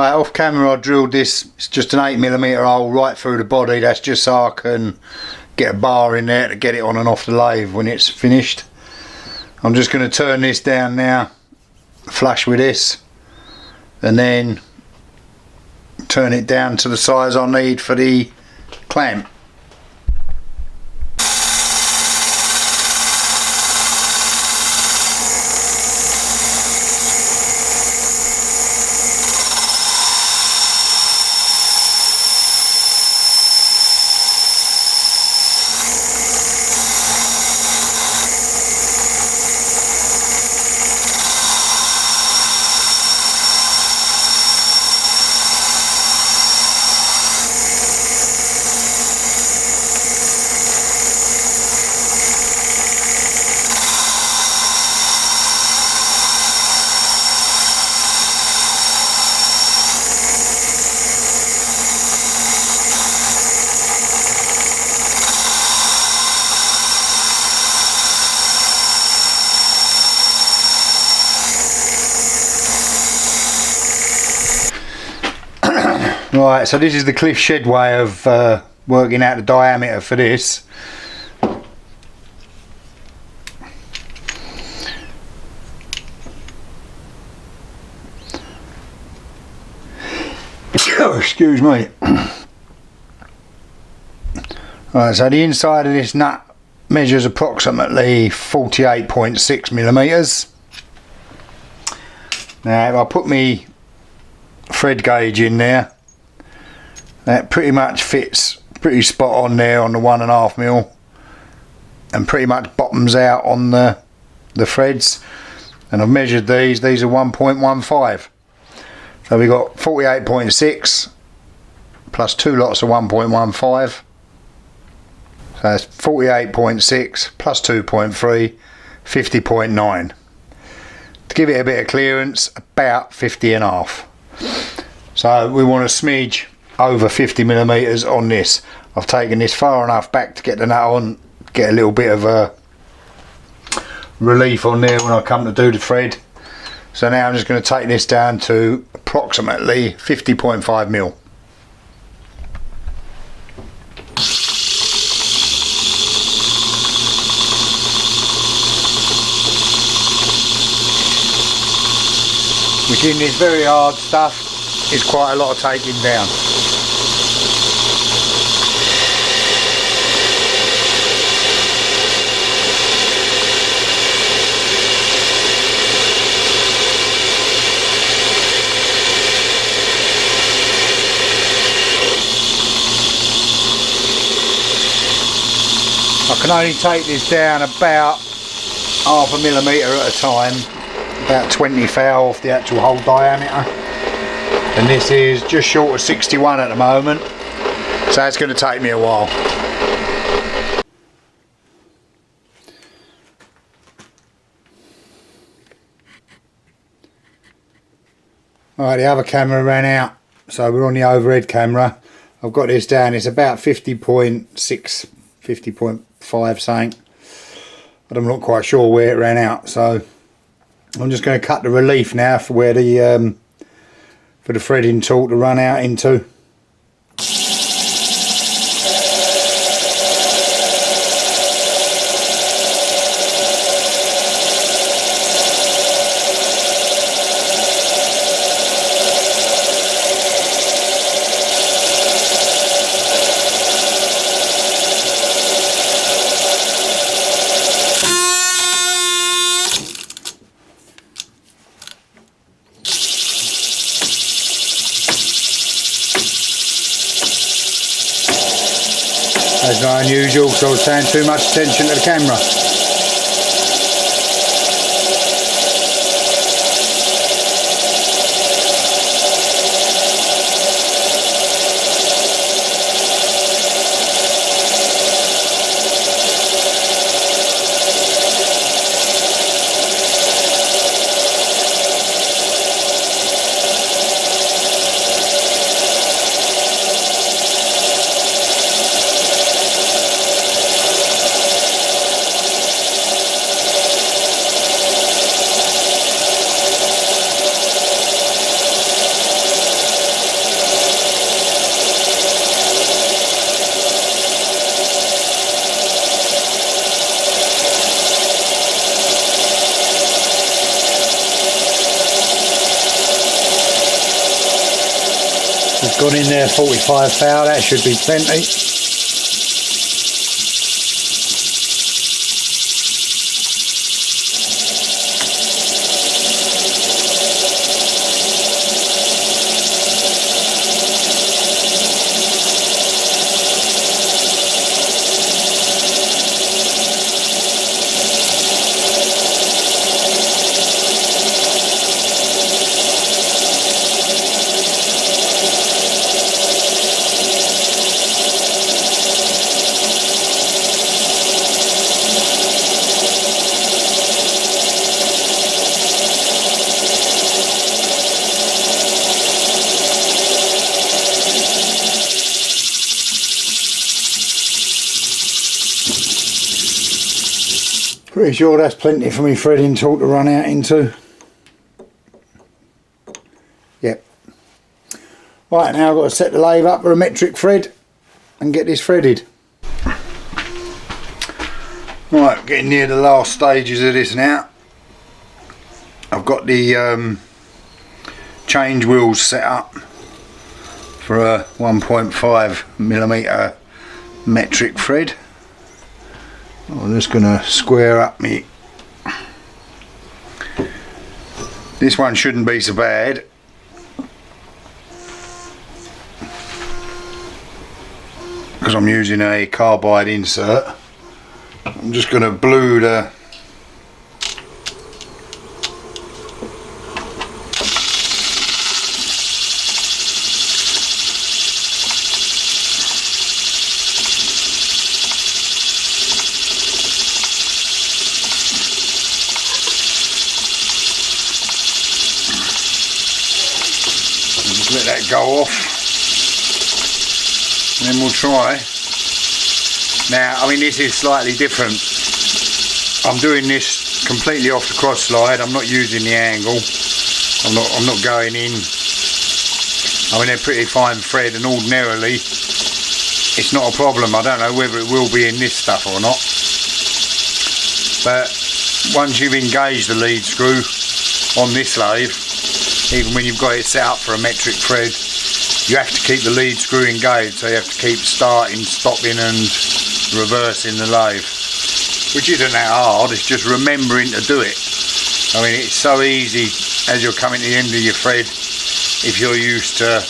Right, off camera I drilled this, it's just an 8mm hole right through the body. That's just so I can get a bar in there to get it on and off the lathe when it's finished. I'm just going to turn this down now, flush with this, and then turn it down to the size I need for the clamp. Right, so this is the cliff shed way of working out the diameter for this. Oh, excuse me. Right, so the inside of this nut measures approximately 48.6mm. Now if I put my thread gauge in there, that pretty much fits pretty spot on there on the 1.5mm, and pretty much bottoms out on the threads. And I've measured these are 1.15. So we got 48.6 plus 2 lots of 1.15. So that's 48.6 plus 2.3, 50.9. To give it a bit of clearance, about 50.5. So we want a smidge over 50mm on this. I've taken this far enough back to get the nut on, get a little bit of a relief on there when I come to do the thread. So now I'm just going to take this down to approximately 50.5mm. Which in this very hard stuff is quite a lot of taking down. I can only take this down about 0.5mm at a time, about 20 thou off the actual hole diameter, and this is just short of 61 at the moment, so it's going to take me a while. Alright, the other camera ran out, so we're on the overhead camera. I've got this down, it's about 50.6, 50.5 something, but I'm not quite sure where it ran out, so I'm just going to cut the relief now for where the threading tool to run out into. That's not unusual because I was paying too much attention to the camera. gone in there 45 thou, that should be plenty. Pretty sure that's plenty for me threading tool to run out into. Yep. Right, now I've got to set the lathe up for a metric thread and get this threaded. Right, getting near the last stages of this now. I've got the change wheels set up for a 1.5mm metric thread. I'm just going to square up me. This one shouldn't be so bad. Because I'm using a carbide insert. I'm just going to blue the let that go off, and then we'll try. Now, I mean, this is slightly different. I'm doing this completely off the cross slide. I'm not using the angle. I'm not going in. I mean, they're pretty fine thread, and ordinarily it's not a problem. I don't know whether it will be in this stuff or not, but once you've engaged the lead screw on this lathe, even when you've got it set up for a metric thread, you have to keep the lead screw engaged, so you have to keep starting, stopping and reversing the lathe, which isn't that hard. It's just remembering to do it. I mean, it's so easy as you're coming to the end of your thread, if you're used to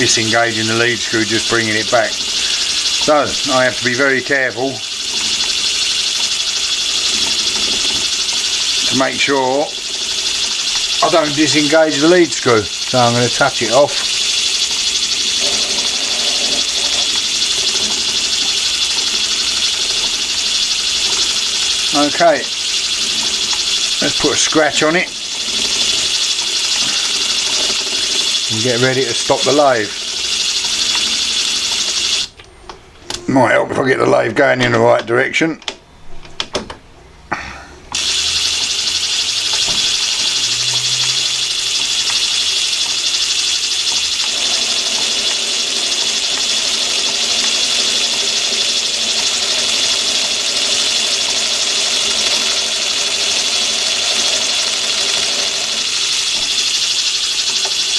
disengaging the lead screw, just bringing it back. So I have to be very careful to make sure I don't disengage the lead screw. So I'm going to touch it off. Okay, let's put a scratch on it and get ready to stop the lathe. Might help if I get the lathe going in the right direction.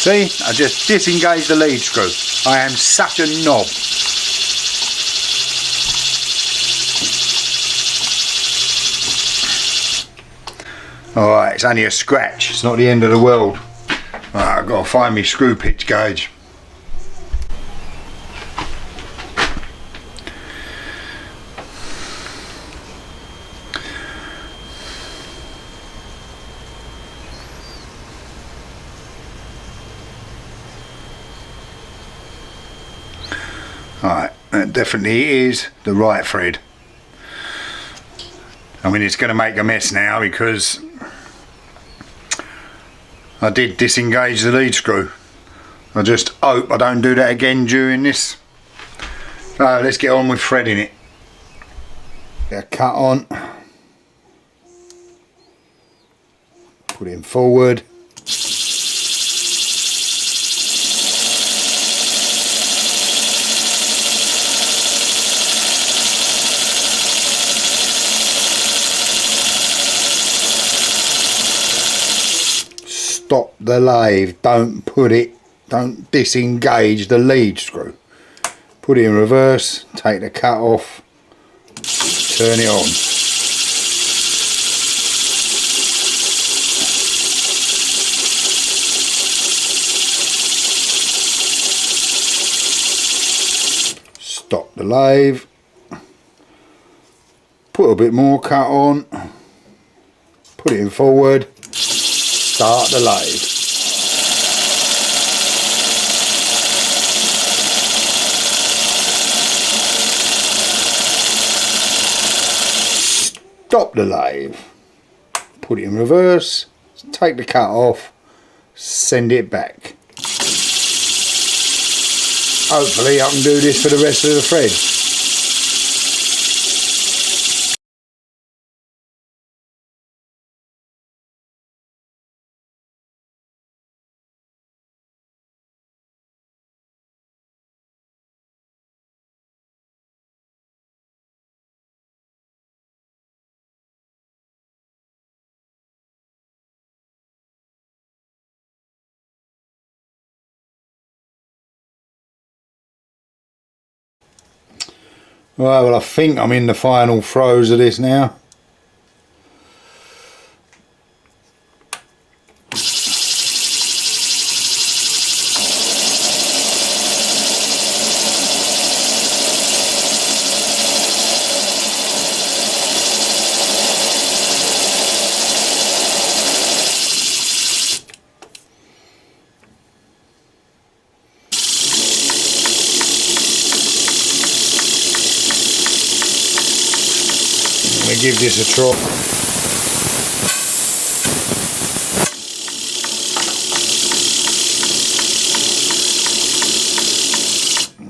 See, I just disengaged the lead screw. I am such a knob. Alright, it's only a scratch, it's not the end of the world. Right, I've got to find my screw pitch gauge. Alright, that definitely is the right thread. I mean, it's going to make a mess now because I did disengage the lead screw. I just hope I don't do that again during this. So let's get on with threading it. Get a cut on. Put it forward. Stop the lathe, don't put it don't disengage the lead screw. Put it in reverse, take the cut off, turn it on. Stop the lathe, put a bit more cut on, put it in forward, start the lathe. Stop the lathe, put it in reverse, take the cut off, send it back. Hopefully I can do this for the rest of the thread. Right, well I think I'm in the final throes of this now. I'm going to give this a try.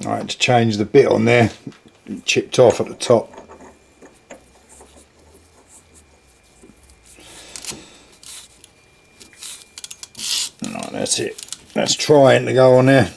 Right, to change the bit on there, it chipped off at the top. Right, that's it. That's trying to go on there.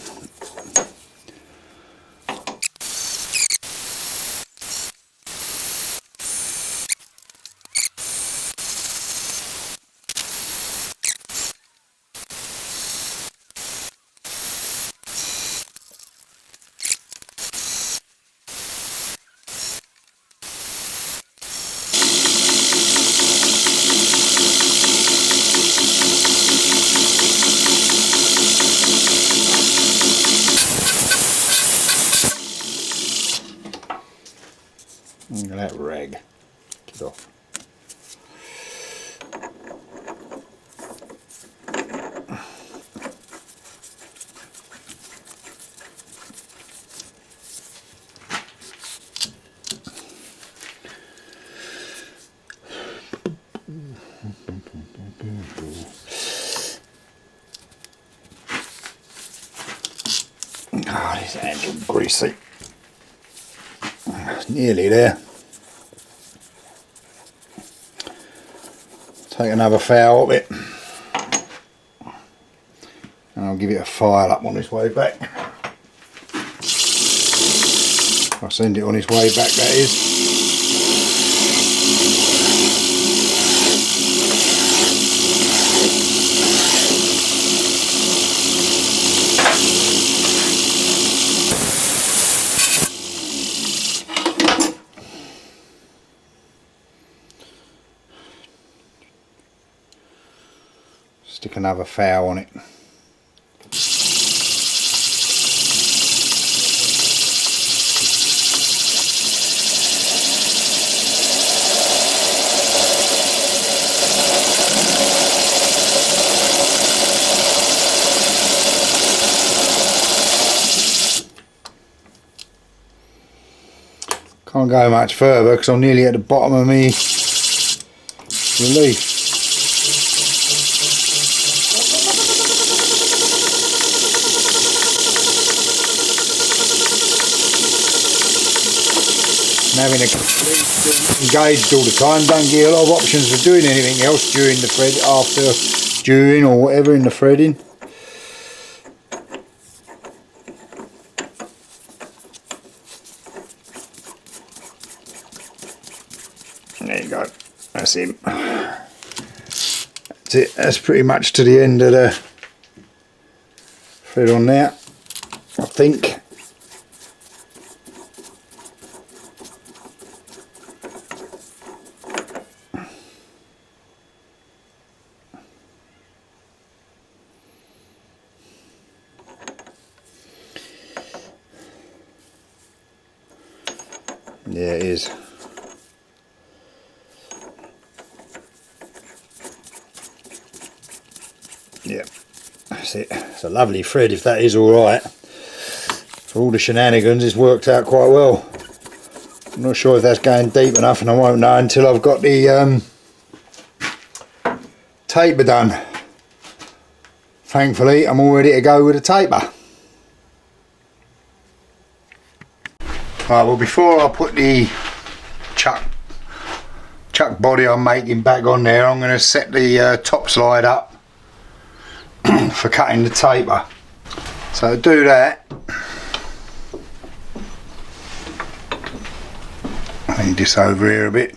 Look at that rag. Get off. Oh, this handle greasy. Nearly there. Take another foul of it, and I'll give it a file up on its way back. I'll send it on its way back, that is. Stick another foul on it. Can't go much further because I'm nearly at the bottom of me relief. Having a engaged all the time, don't get a lot of options for doing anything else during the thread, after, during or whatever in the threading. There you go, that's him. That's it, that's pretty much to the end of the thread on there, I think. Yeah, it is. Yeah, that's it. It's a lovely thread if that is alright. For all the shenanigans, it's worked out quite well. I'm not sure if that's going deep enough, and I won't know until I've got the taper done. Thankfully, I'm all ready to go with the taper. Right, well, before I put the chuck body I'm making back on there, I'm going to set the top slide up for cutting the taper. So to do that, I need this over here a bit.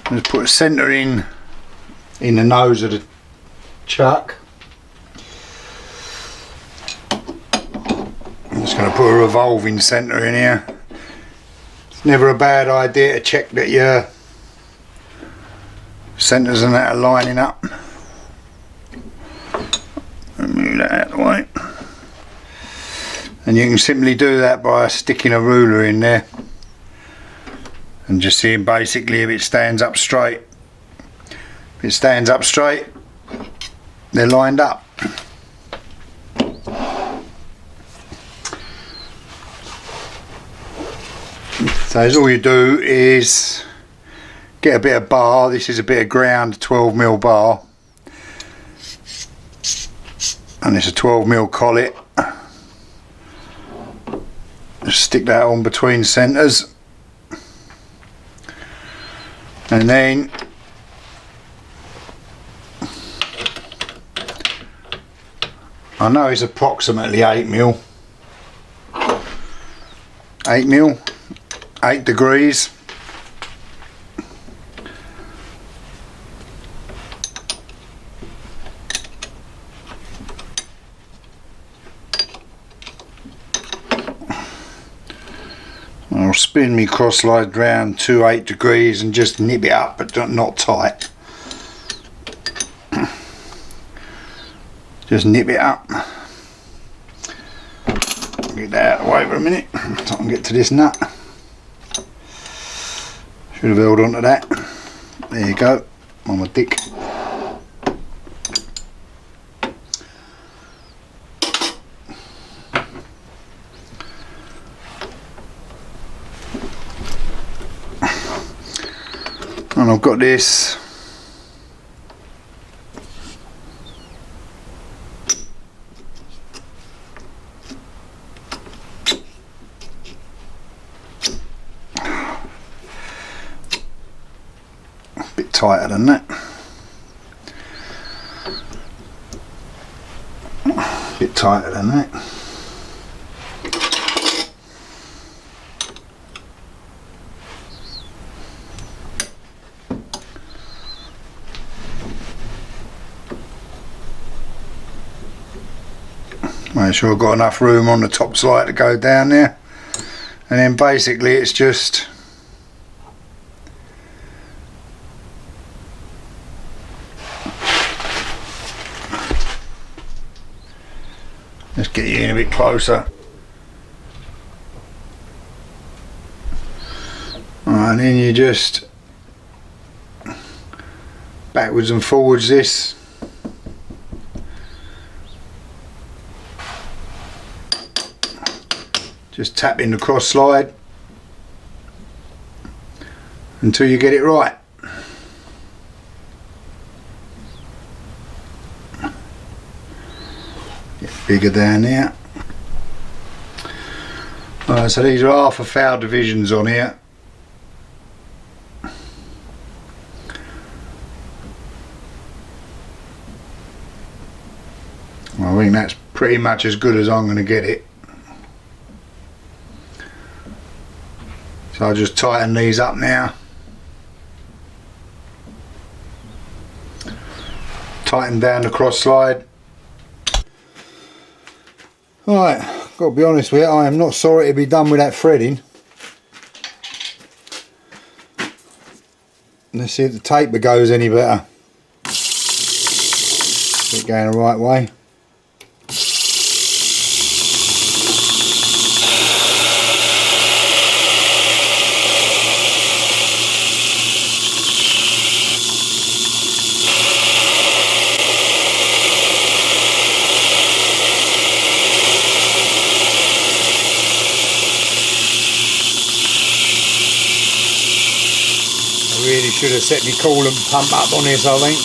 Just put a centre in the nose of the chuck. I'm just going to put a revolving centre in here. It's never a bad idea to check that your centres and that are lining up. Move that out of the way. And you can simply do that by sticking a ruler in there and just seeing basically if it stands up straight. If it stands up straight, they're lined up. So all you do is get a bit of bar. This is a bit of ground 12mm bar, and it's a 12mm collet. Just stick that on between centres, and then I know it's approximately 8mm, 8 degrees. I'll spin me cross slide round to 8 degrees and just nip it up, but not tight. Just nip it up. Get that out of the way for a minute so I can get to this nut. Should have held on to that. There you go. On my dick. And I've got this a bit tighter than that. A bit tighter than that. Make sure I've got enough room on the top slide to go down there, and then basically it's just let's get you in a bit closer. Alright, and then you just backwards and forwards this. Just tap in the cross slide until you get it right. Get bigger down there. Alright, so these are half a foul divisions on here. I think that's pretty much as good as I'm going to get it. So I'll just tighten these up now. Tighten down the cross slide. Right, got to be honest with you, I am not sorry to be done with that threading. Let's see if the taper goes any better. Is it going the right way? Really should have set my coolant pump up on this, I think.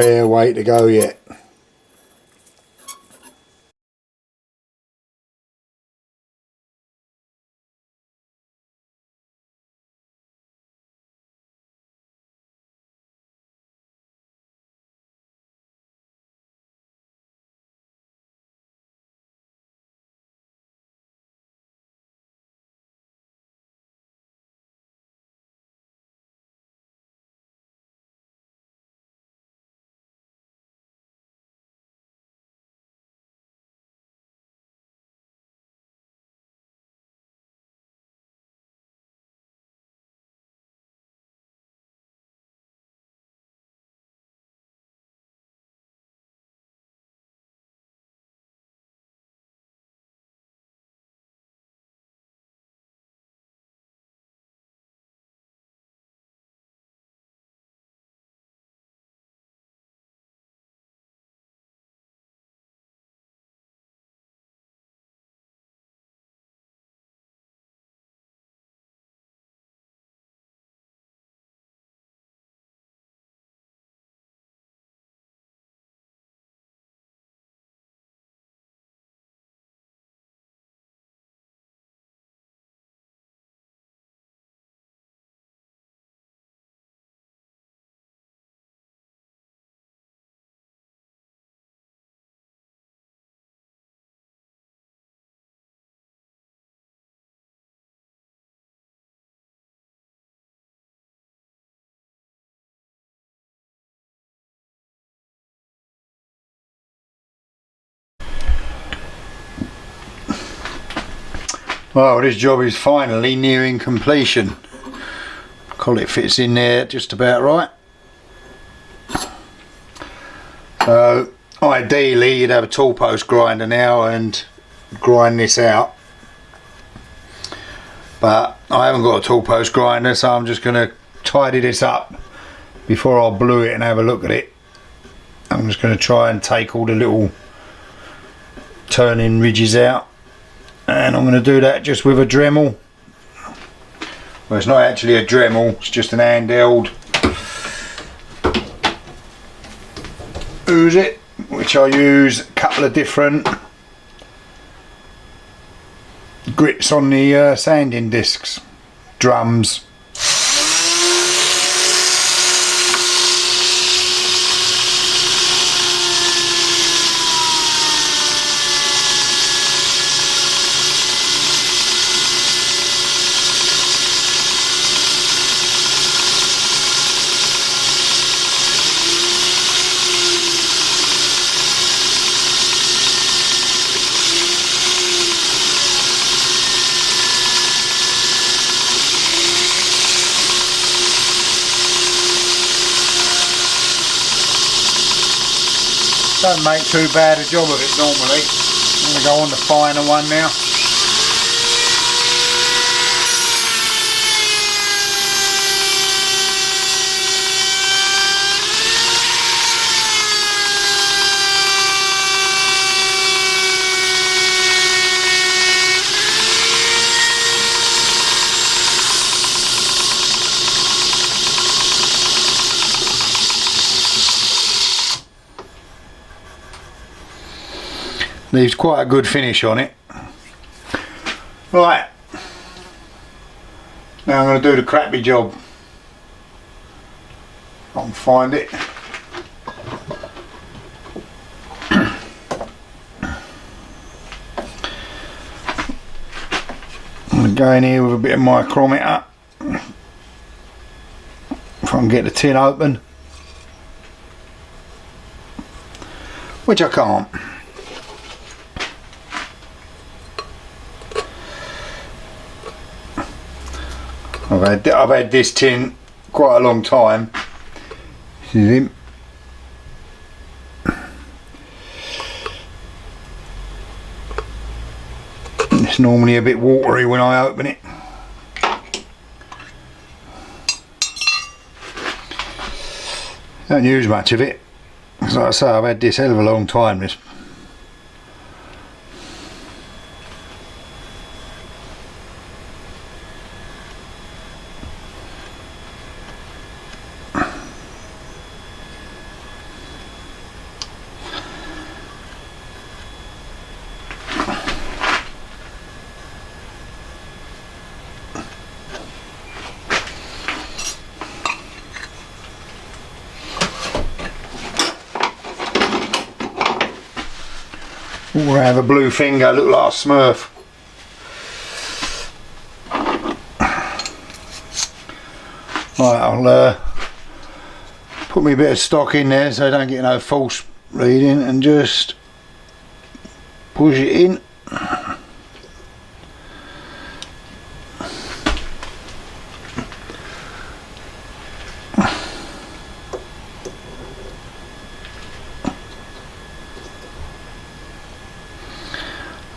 Fair way to go yet. Well, this job is finally nearing completion. Collet fits in there just about right. So ideally you'd have a tool post grinder now and grind this out, but I haven't got a tool post grinder, so I'm just going to tidy this up before I blue it and have a look at it. I'm just going to try and take all the little turning ridges out, and I'm going to do that just with a Dremel. Well, it's not actually a Dremel, it's just an handheld It, which I use a couple of different grits on the sanding discs, drums. Don't make too bad a job of it normally. I'm going to go on the finer one now. Leaves quite a good finish on it. Right, now I'm going to do the crappy job. I can find it. I'm going to go in here with a bit of micrometer if I can get the tin open, which I can't. I've had this tin quite a long time. This is him. It's normally a bit watery when I open it. Don't use much of it, because like I say, I've had this hell of a long time. This. Ooh, I have a blue finger, look like a Smurf. Right, I'll put me a bit of stock in there so I don't get no false reading and just push it in.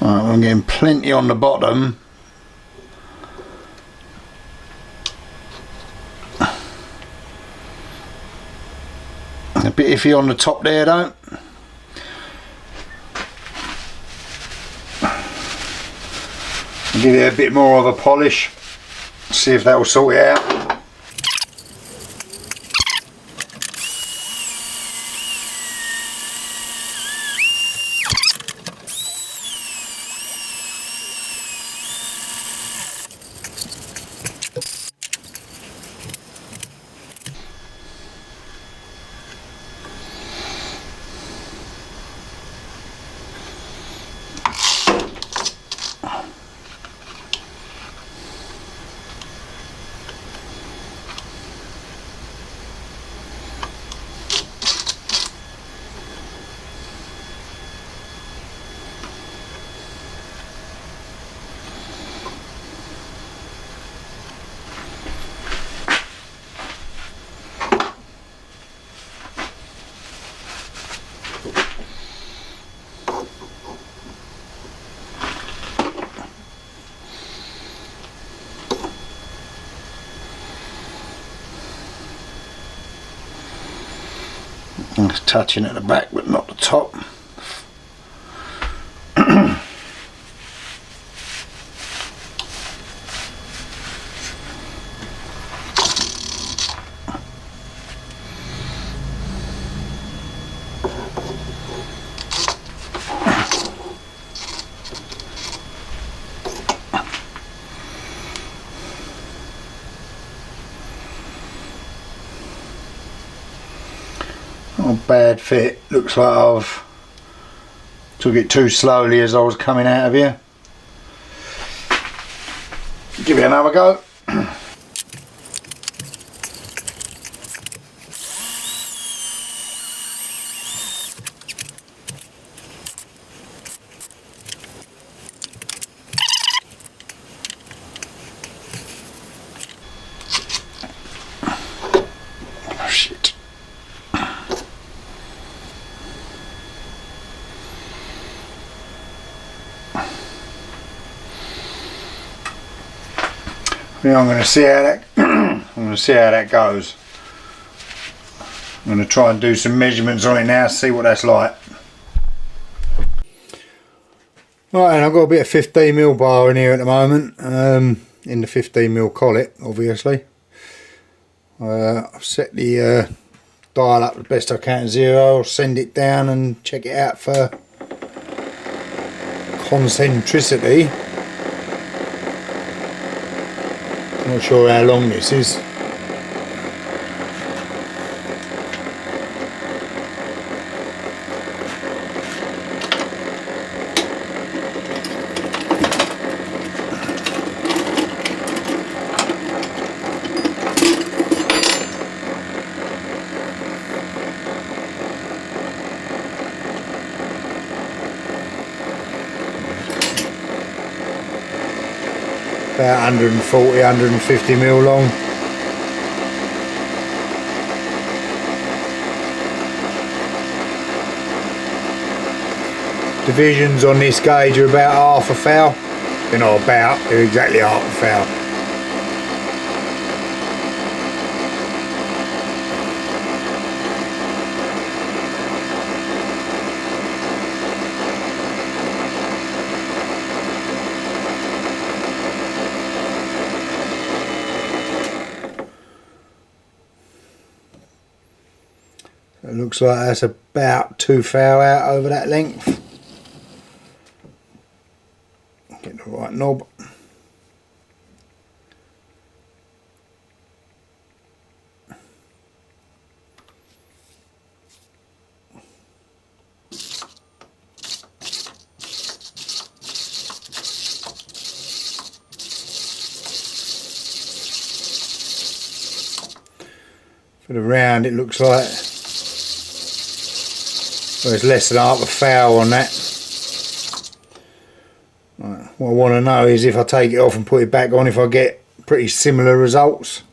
Right, I'm getting plenty on the bottom. A bit iffy on the top there though. I'll give it a bit more of a polish. See if that will sort it out. It's touching at the back but not the top. Not a bad fit. Looks like I've took it too slowly as I was coming out of here. Give it another go. Yeah, I'm going to see how that I'm going to see how that goes. I'm going to try and do some measurements on it now, see what that's like. Right, and I've got a bit of 15mm bar in here at the moment, in the 15mm collet, obviously. I've set the dial up the best I can to 0, I'll send it down and check it out for concentricity. Not sure how long this is. About 140, 150mm long. Divisions on this gauge are about half a foul. They're not about, they're exactly half a foul. It looks like that's about 2 foul out over that length. Get the right knob. For the round, it looks like, well, there's less than half a foul on that. Right, what I want to know is if I take it off and put it back on, if I get pretty similar results.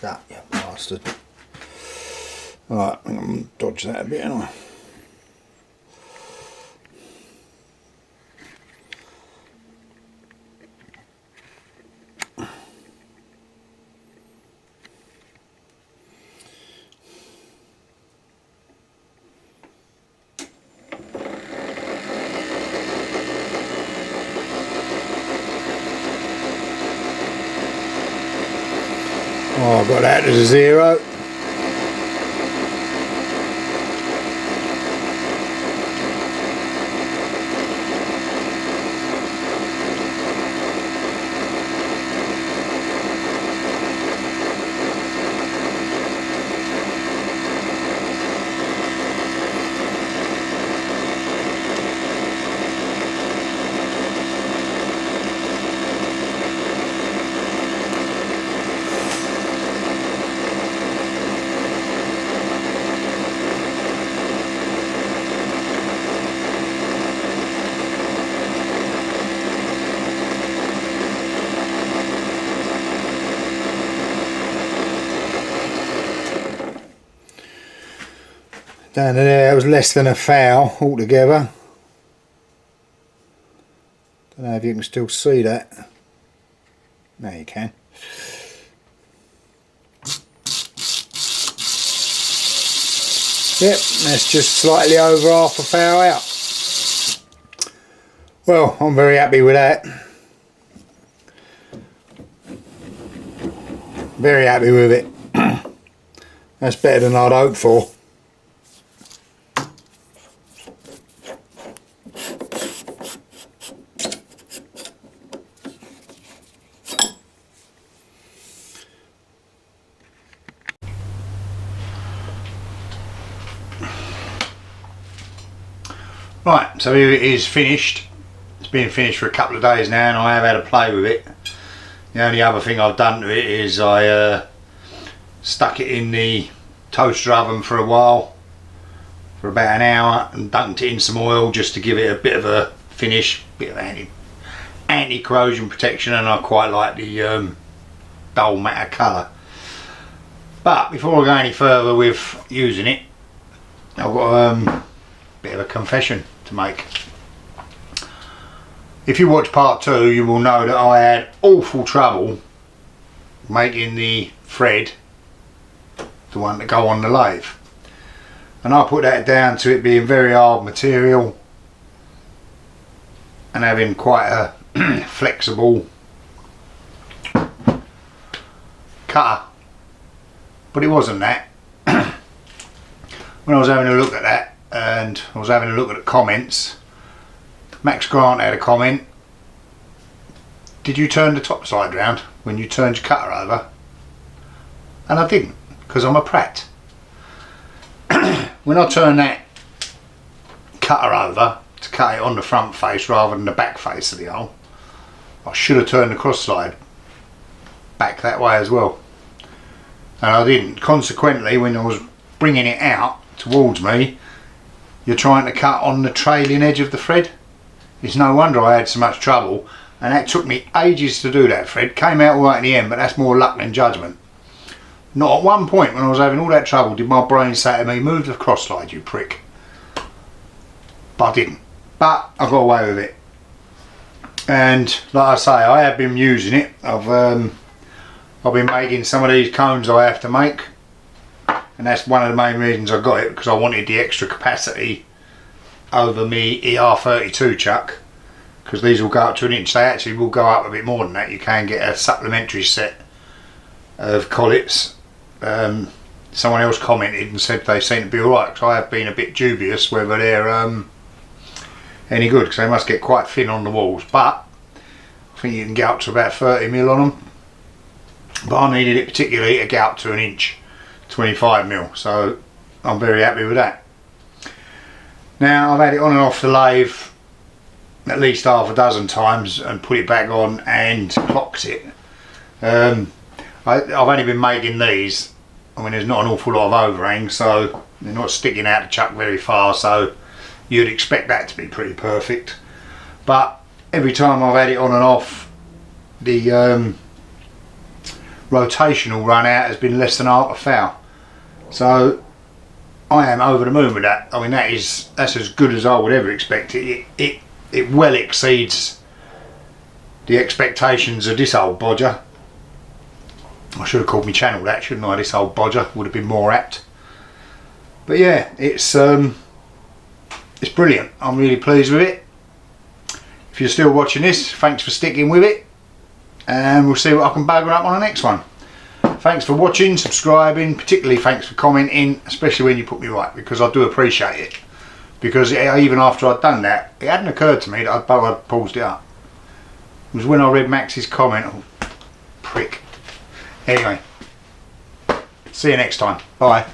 That, you bastard. Alright, I'm going to dodge that a bit anyway. Oh, I've got that as a 0. Down to there, it was less than a foul altogether. Don't know if you can still see that. No, you can. Yep, that's just slightly over half a foul out. Well, I'm very happy with that. Very happy with it. That's better than I'd hoped for. Right, so here it is finished. It's been finished for a couple of days now and I have had a play with it. The only other thing I've done to it is I stuck it in the toaster oven for a while, for about an hour, and dunked it in some oil just to give it a bit of a finish, bit of anti-corrosion protection, and I quite like the dull matte colour. But before I go any further with using it, I've got a bit of a confession to make. If you watch part 2, you will know that I had awful trouble making the thread, the one that go on the lathe, and I put that down to it being very hard material and having quite a flexible cutter, but it wasn't that. When I was having a look at that and I was having a look at the comments, Max Grant had a comment: did you turn the top side round when you turned your cutter over? And I didn't, because I'm a prat. When I turn that cutter over to cut it on the front face rather than the back face of the hole, I should have turned the cross slide back that way as well, and I didn't. Consequently, when I was bringing it out towards me, you're trying to cut on the trailing edge of the thread. It's no wonder I had so much trouble, and that took me ages to do that thread. Came out all right in the end, but that's more luck than judgment. Not at one point when I was having all that trouble did my brain say to me, move the cross slide, you prick. But I didn't. But I got away with it. And like I say, I have been using it. I've been making some of these cones I have to make, and that's one of the main reasons I got it, because I wanted the extra capacity over me ER32 chuck, because these will go up to an inch. They actually will go up a bit more than that. You can get a supplementary set of collets. Someone else commented and said they seem to be alright, because I have been a bit dubious whether they're any good, because they must get quite thin on the walls, but I think you can get up to about 30mm on them. But I needed it particularly to get up to an inch, 25mm, so I'm very happy with that. Now I've had it on and off the lathe at least half a dozen times and put it back on and clocked it. I've only been making these. I mean, there's not an awful lot of overhang, so they're not sticking out the chuck very far, so you'd expect that to be pretty perfect. But every time I've had it on and off, the rotational run out has been less than half a foul. So I am over the moon with that. I mean, that's as good as I would ever expect it. It well exceeds the expectations of this old bodger. I should have called my channel that, shouldn't I? This old bodger would have been more apt. But yeah, it's brilliant. I'm really pleased with it. If you're still watching this, thanks for sticking with it, and we'll see what I can bugger up on the next one. Thanks for watching, subscribing, particularly thanks for commenting, especially when you put me right, because I do appreciate it. Because even after I'd done that, it hadn't occurred to me that I'd paused it up. It was when I read Max's comment. Oh, prick. Anyway, see you next time. Bye.